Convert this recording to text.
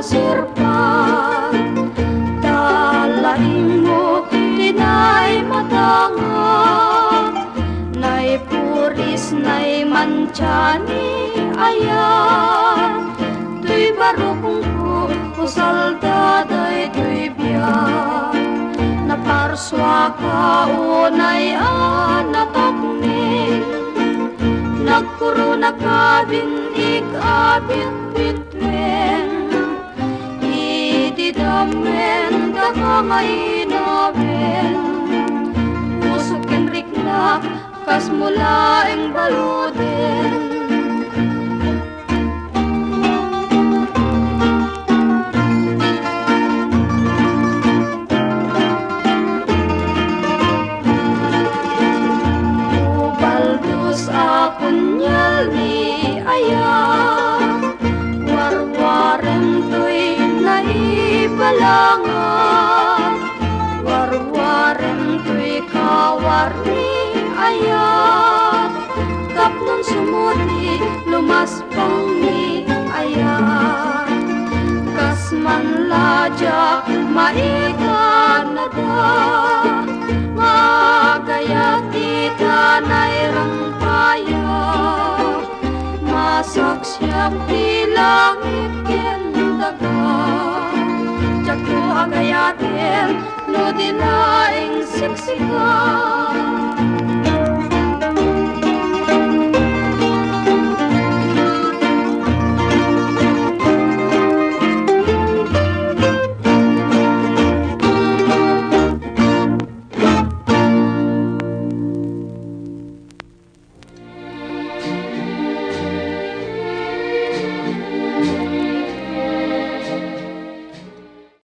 Sirpan, dalaing mo tinay matanga, nay puris nay manchani ayan, tuy barukong ko usalda day tuy biyak, naparswa ka unay anatakning, nagkuro na kabindig abit bitwen, damen kakangay namin, musukin rikna kas mula ang baluden. Ubaldus akon nyal ni ayah, warwarem tuy naibalangan, warwarem tuy kawarni ayat, tapnon sumuti lumaspang ni ayat, kasman lajak maikan na da, magayat kita nairang paya, masaksyap di langit kendaga, jago agayatin no dinaing siksikan.